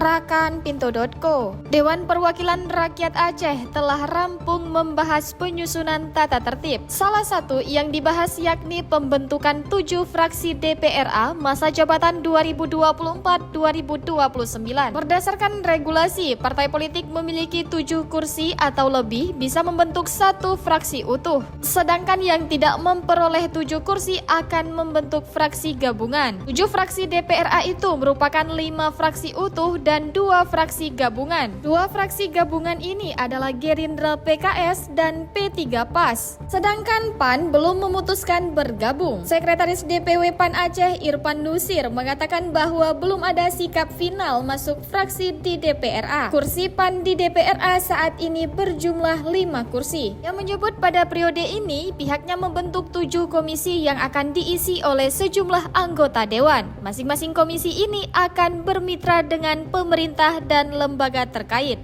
Rakan.Pintu.co. Dewan Perwakilan Rakyat Aceh telah rampung membahas penyusunan tata tertib. Salah satu yang dibahas yakni pembentukan 7 fraksi DPRA masa jabatan 2024-2029. Berdasarkan regulasi, partai politik memiliki 7 kursi atau lebih bisa membentuk 1 fraksi utuh. Sedangkan yang tidak memperoleh 7 kursi akan membentuk fraksi gabungan. 7 fraksi DPRA itu merupakan 5 fraksi utuh dan 2 fraksi gabungan. 2 fraksi gabungan ini adalah Gerindra, PKS, dan P3 PAS. Sedangkan PAN belum memutuskan bergabung. Sekretaris DPW PAN Aceh Irfan Nusir mengatakan bahwa belum ada sikap final masuk fraksi di DPRA. Kursi PAN di DPRA saat ini berjumlah 5 kursi. Yang menyebut pada periode ini pihaknya membentuk 7 komisi yang akan diisi oleh sejumlah anggota dewan. Masing-masing komisi ini akan bermitra dengan pemerintah dan lembaga terkait.